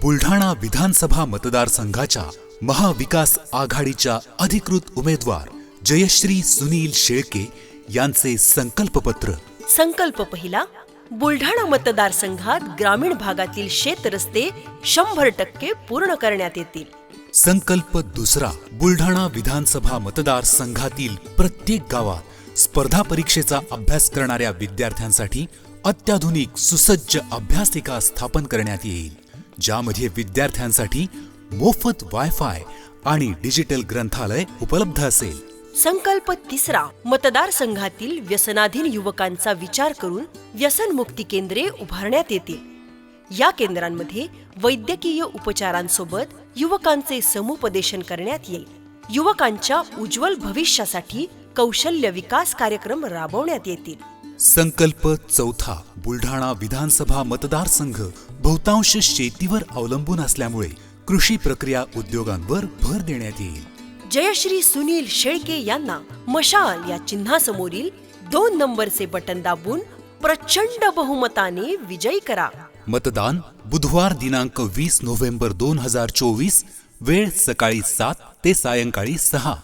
बुलढाणा विधानसभा मतदारसंघाच्या महाविकास आघाडीच्या अधिकृत उमेदवार जयश्री सुनील शेळके यांचे संकल्पपत्र. संकल्प पहिला, बुलढाणा मतदारसंघात ग्रामीण भागातील शेतरस्ते 100% पूर्ण करण्यात येतील. संकल्प दुसरा, बुलढाणा विधानसभा मतदारसंघातील प्रत्येक गावात स्पर्धा परीक्षेचा अभ्यास करणाऱ्या विद्यार्थ्यांसाठी अत्याधुनिक सुसज्ज अभ्यासिका स्थापन करण्यात येईल, ज्यामध्ये विद्यार्थ्यांसाठी मोफत वायफाय आणि डिजिटल ग्रंथालय उपलब्ध असेल. संकल्प तिसरा, मतदारसंघातील व्यसनाधीन युवकांचा विचार करून व्यसनमुक्ती केंद्रे उभारण्यात येतील. या केंद्रांमध्ये वैद्यकीय उपचारांसोबत युवकांचे समुपदेशन करण्यात येईल. युवकांच्या उज्ज्वल भविष्यासाठी कौशल्य विकास कार्यक्रम राबवण्यात येतील. संकल्प चौथा, बुलढाणा विधानसभा मतदारसंघ बहुतांश शेतीवर अवलंबून असल्यामुळे कृषी प्रक्रिया उद्योगांवर भर देण्यात येईल. जयश्री सुनील शेळके यांना मशाल या चिन्हासमोरील 2 नंबरचे बटन दाबून प्रचंड बहुमताने विजयी करा. मतदान बुधवार दिनांक 20 नोव्हेंबर 2024, वेळ सकाळी 7 ते सायंकाळी 6.